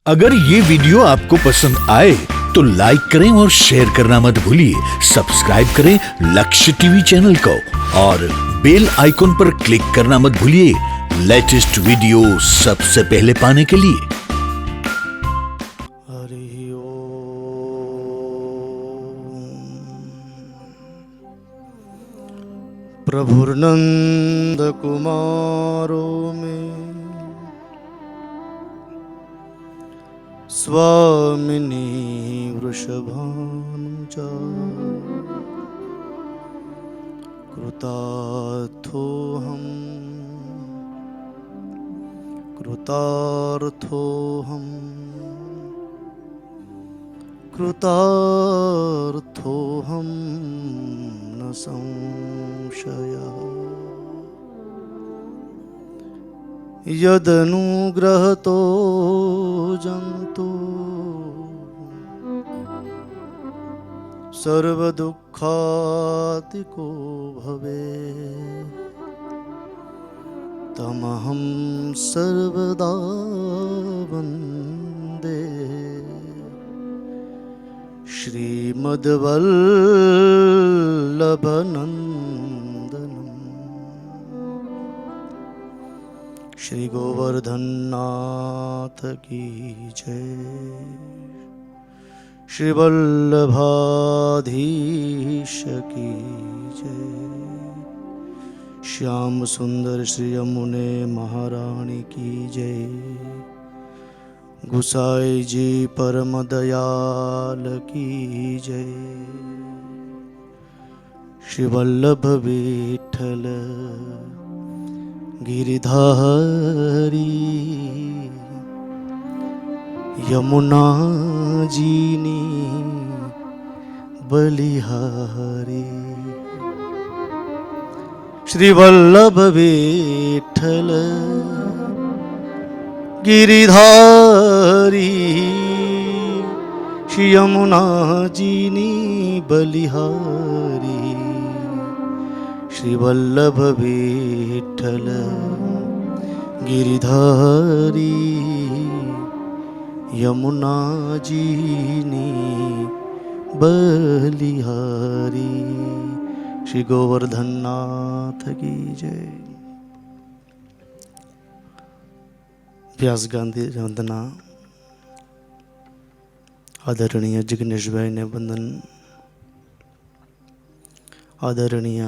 अगर ये वीडियो आपको पसंद आए तो लाइक करें और शेयर करना मत भूलिए। सब्सक्राइब करें लक्ष्य टीवी चैनल को और बेल आइकॉन पर क्लिक करना मत भूलिए लेटेस्ट वीडियो सबसे पहले पाने के लिए। हरि ओम। प्रभुर्नंद कुमारो में स्वामिनी वृषभानुजा कृतार्थोऽहम् कृतार्थोऽहं न संशयः। यदनुग्रहतो जन्तु सर्वदुःखातिको भवेत् तमहं सर्वदा वन्दे श्रीमद्वल्लभनन्दनम्। श्री गोवर्धननाथ की जय। श्री वल्लभाधीश की जय। श्याम सुंदर श्री यमुने महारानी की जय। गुसाई जी परम दयाल की जय। श्री वल्लभ विठ्ठल गिरिधारी यमुना जीनी बलिहारी। श्री वल्लभ विठ्ठल गिरिधारी श्री यमुना जीनी बलिहारी। श्री वल्लभ विठ्ठल गिरिधारी यमुना जीनी बलिहारी। श्री गोवर्धननाथ की जय। व्यास गांधी वंदना। आदरणीय जिग्नेश भाई ने वंदन। आदरणीय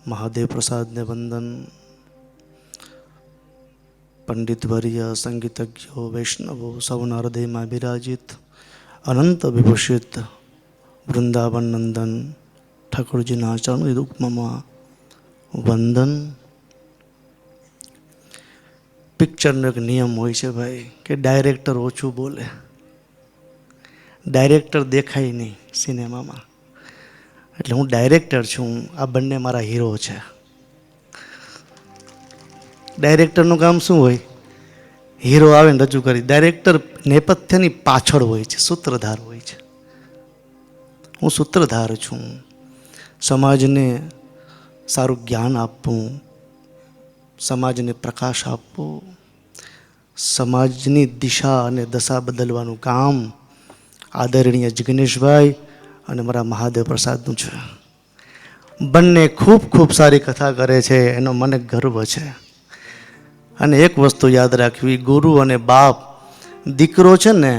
महादेव प्रसाद ने वंदन। पंडित वर्य संगीतज्ञो वैष्णवो सवना हृदय में विराजित अनंत विभूषित वृंदावन नंदन ठाकुर जी ना चरण रूपमा वंदन। पिक्चरનો એક નિયમ હોય છે ભાઈ કે ડાયરેક્ટર ઓછું બોલે, ડાયરેક્ટર દેખાય નહીં સિનેમામાં, એટલે હું ડાયરેક્ટર છું, આ બંને મારા હીરો છે. ડાયરેક્ટરનું કામ શું હોય? હીરો આવે ને રજૂ કરી. ડાયરેક્ટર નેપથ્યની પાછળ હોય છે, સૂત્રધાર હોય છે. હું સૂત્રધાર છું. સમાજને સારું જ્ઞાન આપવું, સમાજને પ્રકાશ આપવો, સમાજની દિશા અને દશા બદલવાનું કામ આદરણીય જિગ્નેશભાઈ અને મારા મહાદેવ પ્રસાદનું છે. બંને ખૂબ ખૂબ સારી કથા કરે છે, એનો મને ગર્વ છે. અને એક વસ્તુ યાદ રાખવી, ગુરુ અને બાપ, દીકરો છે ને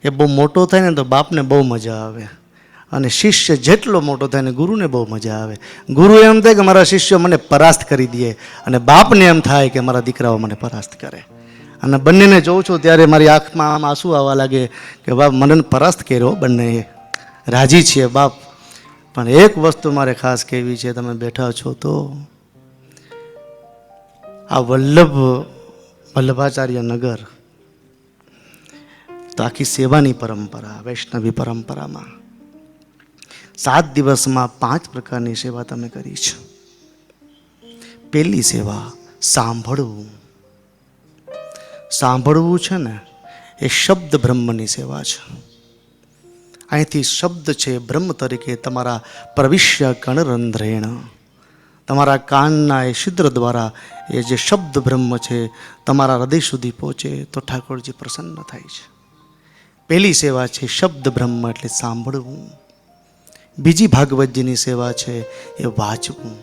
એ બહુ મોટો થાય ને તો બાપને બહુ મજા આવે, અને શિષ્ય જેટલો મોટો થાય ને ગુરુને બહુ મજા આવે. ગુરુ એમ થાય કે મારા શિષ્યો મને પરાસ્ત કરી દે, અને બાપને એમ થાય કે મારા દીકરાઓ મને પરાસ્ત કરે. અને બંનેને જોઉં છું ત્યારે મારી આંખમાં આમ આંસુ આવવા લાગે કે બાપ મને પરાસ્ત કર્યો, બંને રાજી છીએ બાપ. પણ એક વસ્તુ મારે ખાસ કહેવી છે, તમે બેઠા છો તો આ વલ્લભાચાર્ય નગર તો આખી સેવાની પરંપરા, વૈષ્ણવી પરંપરામાં 7 દિવસમાં 5 પ્રકારની સેવા તમે કરી છે. પહેલી સેવા સાંભળવું. સાંભળવું છે ને એ શબ્દ બ્રહ્મની સેવા છે. અહીંથી શબ્દ છે બ્રહ્મ તરીકે તમારા પ્રવિશ્ય કણરંધ્રેણ તમારા કાનના એ છિદ્ર દ્વારા એ જે શબ્દ બ્રહ્મ છે તમારા હૃદય સુધી પહોંચે તો ઠાકોરજી પ્રસન્ન થાય છે. પહેલી સેવા છે શબ્દ બ્રહ્મ એટલે સાંભળવું. બીજી ભાગવતજીની સેવા છે એ વાંચવું.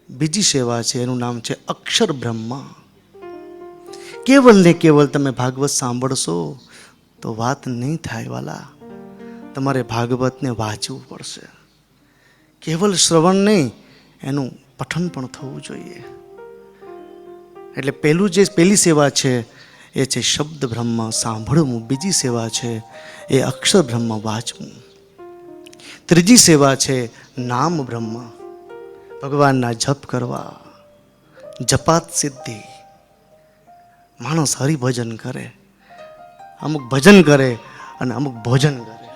બીજી સેવા છે એનું નામ છે અક્ષર બ્રહ્મ. કેવલ ને કેવલ તમે ભાગવત સાંભળશો તો વાત નહીં થાય વાલા, તમારે ભાગવતને વાંચવું પડશે. કેવલ શ્રવણ નહીં, એનું પઠન પણ થવું જોઈએ. એટલે પહેલી સેવા છે એ છે શબ્દ બ્રહ્મ સાંભળવું. બીજી સેવા છે એ અક્ષર બ્રહ્મ વાંચવું. ત્રીજી સેવા છે નામ બ્રહ્મ, ભગવાનના જપ કરવા. જપાત સિદ્ધિ. માણસ હરિભજન કરે, અમુક ભજન કરે અને અમુક ભોજન કરે.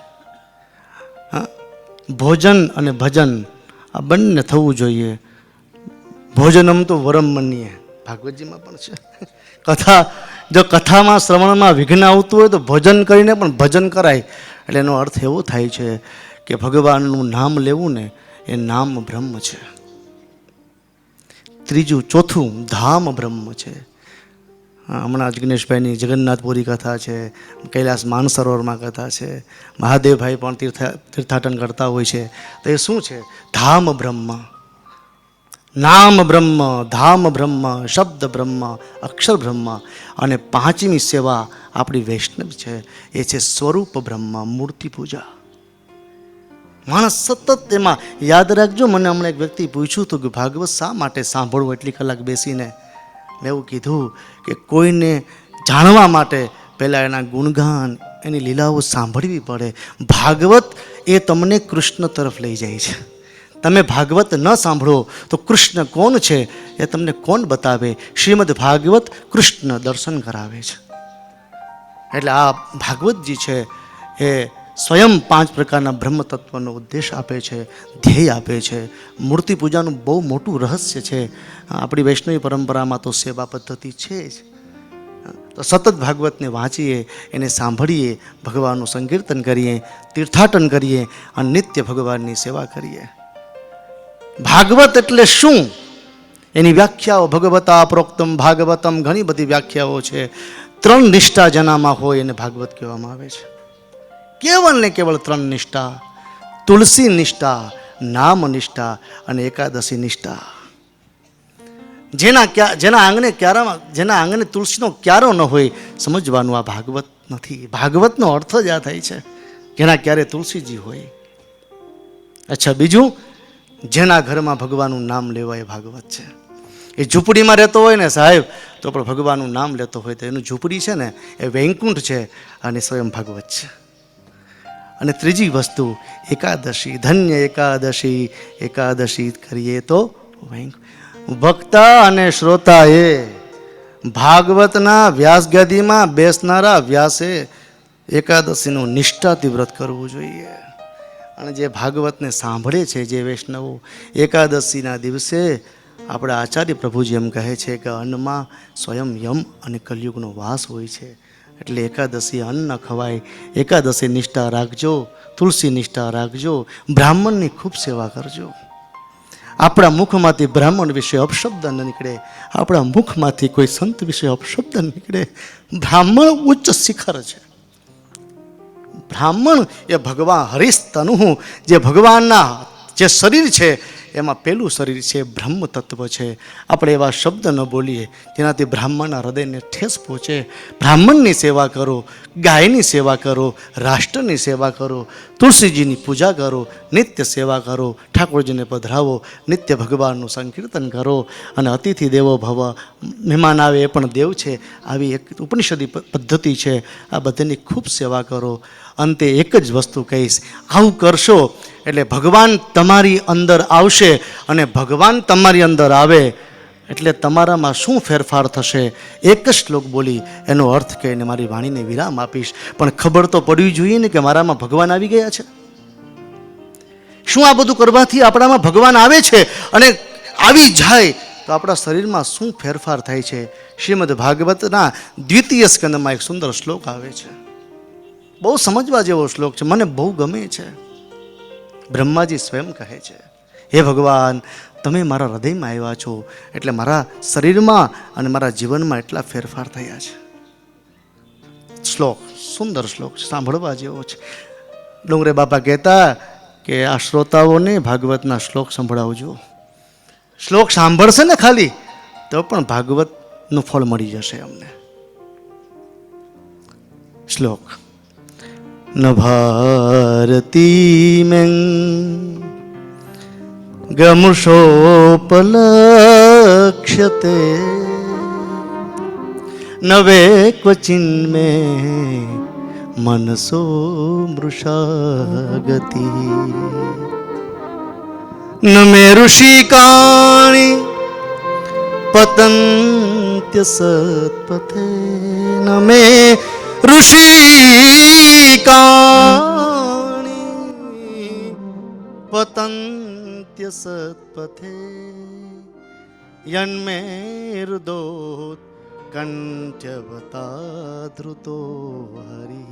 ભોજન અને ભજન આ બંને થવું જોઈએ. ભોજનમ તો વરમ મનીએ, ભાગવતજીમાં પણ છે. જો કથામાં શ્રવણમાં વિઘ્ન આવતું હોય તો ભોજન કરીને પણ ભજન કરાય. એટલે એનો અર્થ એવો થાય છે કે ભગવાનનું નામ લેવું ને એ નામ બ્રહ્મ છે. ત્રીજું ચોથું ધામ બ્રહ્મ છે. હમણાં જિગ્નેશભાઈની જગન્નાથપુરી કથા છે, કૈલાસ માનસરોવરમાં કથા છે, મહાદેવભાઈ પણ તીર્થાટન કરતા હોય છે. તો એ શું છે? ધામ બ્રહ્મ. નામ બ્રહ્મ, ધામ બ્રહ્મ, શબ્દ બ્રહ્મ, અક્ષર બ્રહ્મ. અને પાંચમી સેવા આપણી વૈષ્ણવ છે એ છે સ્વરૂપ બ્રહ્મ, મૂર્તિ પૂજા. માણસ સતત એમાં યાદ રાખજો. મને હમણાં એક વ્યક્તિ પૂછ્યું હતું કે ભાગવત શા માટે સાંભળવું એટલી કલાક બેસીને? મેં એવું કીધું કે કોઈને જાણવા માટે પહેલાં એના ગુણગાન, એની લીલાઓ સાંભળવી પડે. ભાગવત એ તમને કૃષ્ણ તરફ લઈ જાય છે. તમે ભાગવત ન સાંભળો તો કૃષ્ણ કોણ છે એ તમને કોણ બતાવે? શ્રીમદ ભાગવત કૃષ્ણ દર્શન કરાવે છે. એટલે આ ભાગવતજી છે એ સ્વયં 5 પ્રકારના બ્રહ્મ તત્વનો ઉદ્દેશ આપે છે, ધ્યેય આપે છે. મૂર્તિ પૂજાનું બહુ મોટું રહસ્ય છે. આપણી વૈષ્ણવી પરંપરામાં તો સેવા પદ્ધતિ છે જ. તો સતત ભાગવતને વાંચીએ, એને સાંભળીએ, ભગવાનનું સંકીર્તન કરીએ, તીર્થાટન કરીએ અને નિત્ય ભગવાનની સેવા કરીએ. ભાગવત એટલે શું? એની વ્યાખ્યાઓ ભગવતા પ્રોક્તમ ભાગવતમ, ઘણી બધી વ્યાખ્યાઓ છે. 3 નિષ્ઠા જેનામાં હોય એને ભાગવત કહેવામાં આવે છે. કેવલ ને કેવળ 3 નિષ્ઠા: તુલસી નિષ્ઠા, નામ નિષ્ઠા અને એકાદશી નિષ્ઠા. જેના આંગણે તુલસીનો ક્યારો ન હોય, સમજવાનું આ ભાગવત નથી. ભાગવતનો અર્થ જ આ થાય છે જેના ક્યારે તુલસીજી હોય. અચ્છા, બીજું, જેના ઘરમાં ભગવાનનું નામ લેવાય એ ભાગવત છે. એ ઝૂંપડીમાં રહેતો હોય ને સાહેબ તો પણ ભગવાનનું નામ લેતો હોય તો એનું ઝૂંપડી છે ને એ વૈકુંઠ છે અને સ્વયં ભાગવત છે. અને ત્રીજી વસ્તુ એકાદશી. ધન્ય એકાદશી, એકાદશી કરીએ તો વક્તા અને શ્રોતાએ ભાગવતના વ્યાસગાદીમાં બેસનારા વ્યાસે એકાદશીનું નિષ્ઠાથી વ્રત કરવું જોઈએ. અને જે ભાગવતને સાંભળે છે જે વૈષ્ણવો, એકાદશીના દિવસે આપણા આચાર્ય પ્રભુજી એમ કહે છે કે અન્નમાં સ્વયં યમ અને કલયુગનો વાસ હોય છે. એટલે એકાદશી અન્ન ન ખવાય. એકાદશી નિષ્ઠા રાખજો, તુલસી નિષ્ઠા રાખજો, બ્રાહ્મણની ખૂબ સેવા કરજો. આપણા મુખમાંથી બ્રાહ્મણ વિશે અપશબ્દ ન નીકળે, આપણા મુખમાંથી કોઈ સંત વિશે અપશબ્દ ન નીકળે. બ્રાહ્મણ ઉચ્ચ શિખર છે. બ્રાહ્મણ એ ભગવાન હરિસ્તનુ, જે ભગવાનના જે શરીર છે એમાં પહેલું શરીર છે બ્રહ્મ તત્વ છે. આપણે એવા શબ્દ ન બોલીએ જેનાથી બ્રાહ્મણના હૃદયને ઠેસ પહોંચે. બ્રાહ્મણની સેવા કરો, ગાયની સેવા કરો, રાષ્ટ્રની સેવા કરો, તુલસીજીની પૂજા કરો, નિત્ય સેવા કરો, ઠાકોરજીને પધરાવો, નિત્ય ભગવાનનું સંકીર્તન કરો. અને અતિથિ દેવો ભવ, મહેમાન આવે એ પણ દેવ છે. આવી એક ઉપનિષદી પદ્ધતિ છે. આ બધાની ખૂબ સેવા કરો. અંતે એક જ વસ્તુ કહીશ, આવું કરશો એટલે ભગવાન તમારી અંદર આવશે. અને ભગવાન તમારી અંદર આવે એટલે તમારામાં શું ફેરફાર થશે? એક જ શ્લોક બોલી એનો અર્થ કહીને મારી વાણીને વિરામ આપીશ. પણ ખબર તો પડવી જોઈએ ને કે મારામાં ભગવાન આવી ગયા છે. શું આ બધું કરવાથી આપણામાં ભગવાન આવે છે? અને આવી જાય તો આપણા શરીરમાં શું ફેરફાર થાય છે? શ્રીમદ ભાગવતના 2ય સ્કંદમાં એક સુંદર શ્લોક આવે છે. બહુ સમજવા જેવો શ્લોક છે, મને બહુ ગમે છે. બ્રહ્માજી સ્વયં કહે છે, હે ભગવાન, તમે મારા હૃદયમાં આવ્યા છો એટલે મારા શરીરમાં અને મારા જીવનમાં એટલા ફેરફાર થયા છે. શ્લોક, સુંદર શ્લોક છે, સાંભળવા જેવો છે. ડુંગરે બાપા કહેતા કે આ શ્રોતાઓને ભાગવતના શ્લોક સંભળાવજો. શ્લોક સાંભળશે ને ખાલી તો પણ ભાગવતનું ફળ મળી જશે અમને. શ્લોક. ન ભારતી મેં ગમુષોપલક્ષ્યતે નવે ક્વચિન મે મનસો મૃષાગતિ ન મે ઋષિકાણી પતંત્ય સત્પથે ન મે ઋષિકાણી પતંત્ય સત્પથે યન્મે હૃદોત કંઠ્યવતા ધૃતો હરિ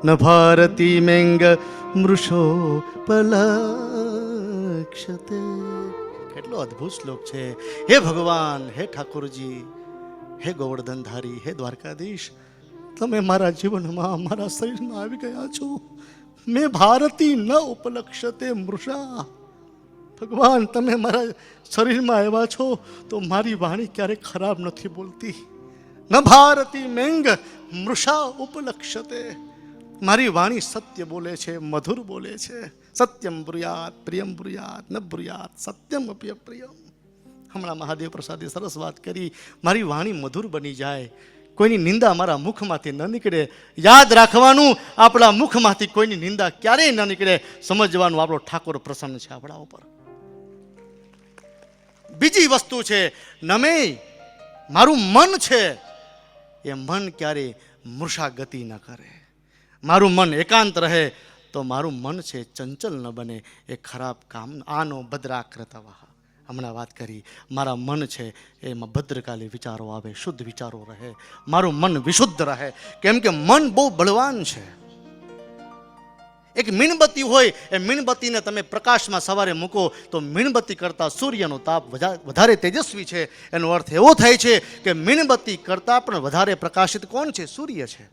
ન ભારતી મેંગ મૃષો પલક્ષતે. કેટલો અદ્ભુત શ્લોક છે. હે ભગવાન, હે ઠાકોરજી, હે ગોવર્ધનધારી, હે દ્વારકાધીશ, તમે મારા જીવનમાં મારા શરીરમાં આવી ગયા છો. મેં ભારતી ન ઉપલક્ષતે મૃષા. ભગવાન, તમે મારા શરીરમાં આવ્યા છો તો મારી વાણી ક્યારેક ખરાબ નથી બોલતી. ન ભારતી મેંગ મૃષા ઉપલક્ષતે. મારી વાણી સત્ય બોલે છે, મધુર બોલે છે. સત્યમ બ્રુયાત પ્રિયમ બ્રુયાત ન બ્રુયાત સત્યમ અપ્ય પ્રિયમ. હમણાં મહાદેવ પ્રસાદે સરસ વાત કરી. મારી વાણી મધુર બની જાય, કોઈની નિંદા મારા મુખમાંથી ન નીકળે. યાદ રાખવાનું, આપણા મુખમાંથી કોઈની નિંદા ક્યારેય ન નીકળે. સમજવાનું, આપણો ઠાકોર પ્રસન્ન છે આપણા ઉપર. બીજી વસ્તુ છે, નમે મારું મન છે, એ મન ક્યારે મૃષા ગતિ ન કરે. મારું મન એકાંત રહે તો મારું મન છે ચંચલ ન બને. એ ખરાબ કામ આનો ભદ્રાકૃતવા. હમણાં વાત કરી, મારા મન છે એમાં ભદ્રકાલી વિચારો આવે, શુદ્ધ વિચારો રહે, મારું મન વિશુદ્ધ રહે. કેમ કે મન બહુ બળવાન છે. એક મીણબત્તી હોય, એ મીણબત્તીને તમે પ્રકાશમાં સવારે મૂકો તો મીણબત્તી કરતાં સૂર્યનો તાપ વધારે તેજસ્વી છે. એનો અર્થ એવો થાય છે કે મીણબત્તી કરતાં પણ વધારે પ્રકાશિત કોણ છે? સૂર્ય છે.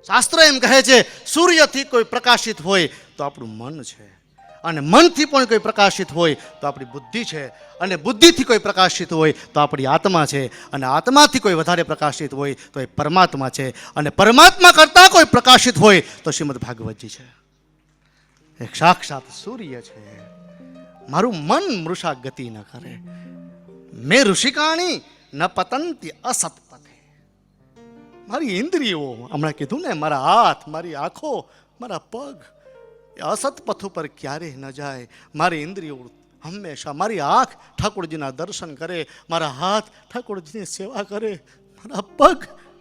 શાસ્ત્ર એમ કહે છે, સૂર્યથી કોઈ પ્રકાશિત હોય તો આપણું મન છે, અને મનથી પણ કોઈ પ્રકાશિત હોય તો આપણી બુદ્ધિ છે, અને બુદ્ધિથી કોઈ પ્રકાશિત હોય તો આપણી આત્મા છે, અને આત્માથી કોઈ વધારે પ્રકાશિત હોય તો એ પરમાત્મા છે, અને પરમાત્મા કરતાં કોઈ પ્રકાશિત હોય તો શ્રીમદ ભાગવતજી છે. એક સાક્ષાત સૂર્ય છે. મારું મન મૃષા ગતિ ન કરે. મેં ઋષિકાણી ન પતંતી અસત્પથે. મારી ઇન્દ્રિયો, હમણાં કીધું ને, મારા હાથ, મારી આંખો, મારા પગ એ અસત પથ ઉપર ક્યારેય ન જાય. મારી ઇન્દ્રિયો હંમેશા, મારી આંખ ઠાકોરજીના દર્શન કરે, મારા હાથ ઠાકોરજીની સેવા કરે, મારા પગ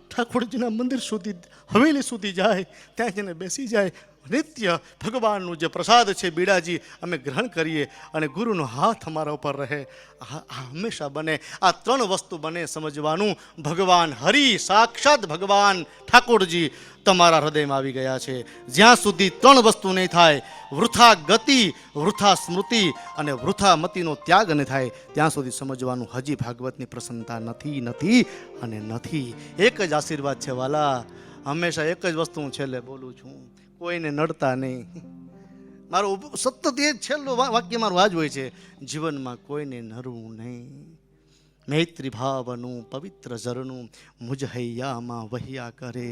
ઠાકોરજીના મંદિર સુધી, હવેલી સુધી જાય, ત્યાં જઈને બેસી જાય. નિત્ય ભગવાનનું જે પ્રસાદ છે બીડાજી અમે ગ્રહણ કરીએ, અને ગુરુનો હાથ અમારા ઉપર રહે. આ હંમેશા બને. આ ત્રણ વસ્તુ બને. સમજવાનું, ભગવાન હરિ, સાક્ષાત ભગવાન ઠાકોરજી તમારા હૃદયમાં આવી ગયા છે. જ્યાં સુધી ત્રણ વસ્તુ નહીં થાય, વૃથા ગતિ, વૃથા સ્મૃતિ અને વૃથા મતિનો ત્યાગ નહીં થાય, ત્યાં સુધી સમજવાનું હજી ભાગવતની પ્રસન્નતા નથી અને નથી. એક જ આશીર્વાદ છે વાલા, હંમેશા એક જ વસ્તુ હું છેલ્લે બોલું છું, કોઈને નડતા નહીં. મારું સતત એ જ છેલ્લું વાક્ય મારું આ જ હોય છે, જીવનમાં કોઈને નરવું નહીં. મૈત્રી ભાવનું પવિત્ર ઝરણું મુજ હૈયામાં વહ્યા કરે,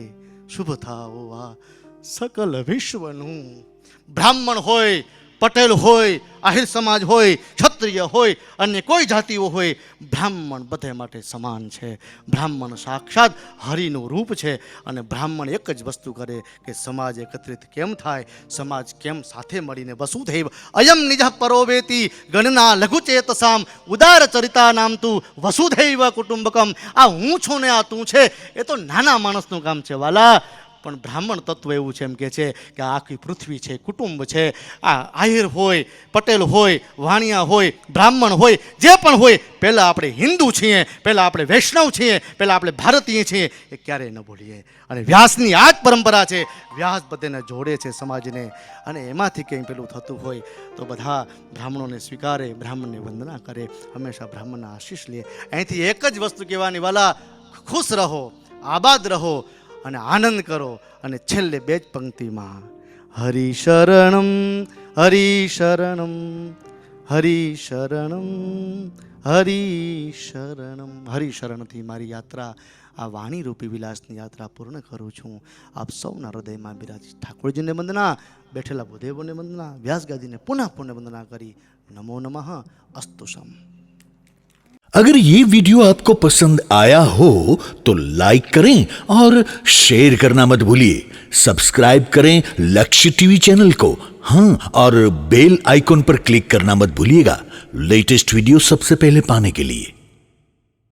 શુભ થાઓ આ સકલ વિશ્વનું. બ્રાહ્મણ હોય, પટેલ હોય, આહિર સમાજ હોય, ક્ષત્રિય હોય, અન્ય કોઈ જાતિઓ હોય, બ્રાહ્મણ બધે માટે સમાન છે. બ્રાહ્મણ સાક્ષાત હરિનું રૂપ છે, અને બ્રાહ્મણ એક જ વસ્તુ કરે કે સમાજ એકત્રિત કેમ થાય, સમાજ કેમ સાથે મળીને વસુધૈવ અયમ નિજ પરોવેતી ગણના લઘુચેતસામ ઉદાર ચરિતા નામ તું વસુધૈવ કુટુંબકમ. આ હું છું ને આ તું છે, એ તો નાના માણસનું કામ છે વાલા. પણ બ્રાહ્મણ તત્વ એવું છે એમ કે છે કે આખી પૃથ્વી છે, કુટુંબ છે, આ આહિર હોય, પટેલ હોય, વાણિયા હોય, બ્રાહ્મણ હોય, જે પણ હોય, પહેલાં આપણે હિન્દુ છીએ, પહેલાં આપણે વૈષ્ણવ છીએ, પહેલાં આપણે ભારતીય છીએ, એ ક્યારેય ન ભૂલીએ. અને વ્યાસની આ જ પરંપરા છે. વ્યાસ બધાને જોડે છે સમાજને, અને એમાંથી કંઈ પેલું થતું હોય તો બધા બ્રાહ્મણોને સ્વીકારે, બ્રાહ્મણને વંદના કરે, હંમેશા બ્રાહ્મણના આશીષ લે. અહીંથી એક જ વસ્તુ કહેવાની, વાલા, ખુશ રહો, આબાદ રહો અને આનંદ કરો. અને છેલ્લે બે જ પંક્તિમાં હરિશરણમ હરિશરણમ હરિશરણમ હરિશરણમ. હરિશરણથી મારી યાત્રા, આ વાણીરૂપી વિલાસની યાત્રા પૂર્ણ કરું છું. આપ સૌના હૃદયમાં બિરાજી ઠાકોરજીને વંદના, બેઠેલા ભૂદેવોને વંદના, વ્યાસગાદીને પુનઃ પુનઃ વંદના કરી નમો નમઃ અસ્તુ સમ. अगर ये वीडियो आपको पसंद आया हो तो लाइक करें और शेयर करना मत भूलिए. सब्सक्राइब करें लक्ष्य टीवी चैनल को, हाँ, और बेल आइकॉन पर क्लिक करना मत भूलिएगा लेटेस्ट वीडियो सबसे पहले पाने के लिए.